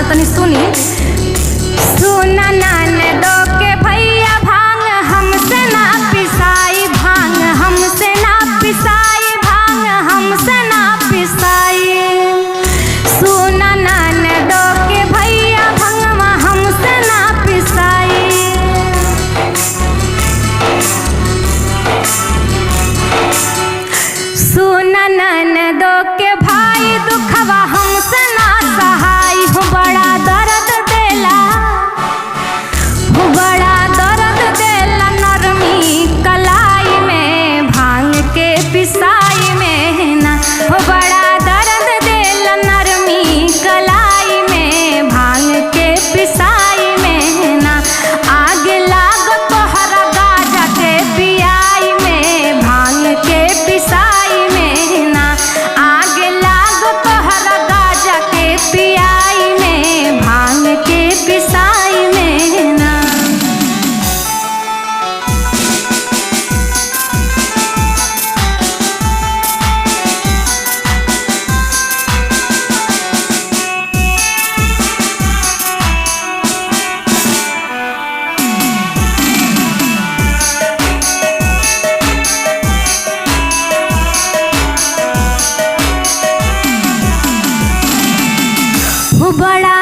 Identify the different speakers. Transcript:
Speaker 1: तनी सुनी। सुना ननदो के भैया भांग हमसे ना पिसाई, भांग हमसे ना पिसाई, भांग हमसे ना पिसाई। सुना ननदो के भैया भंगवा हमसे ना पिसाई। सुना ननदो के भाई दुखवा हमसे ना सहाय, हो बड़ा दर्द देला, हो बड़ा दर्द देला नरमी कलाई में भांग के पिसाई में ना, हो बड़ा दर्द देला नरमी कलाई में भांग के पिसाई में ना। आग लाग तोहरा गाजा के पियाई में भांग के पिसाई में ना, आग लाग तोहरा गाजा के पियाई में भांग के पिसाई में ना। हो बड़ा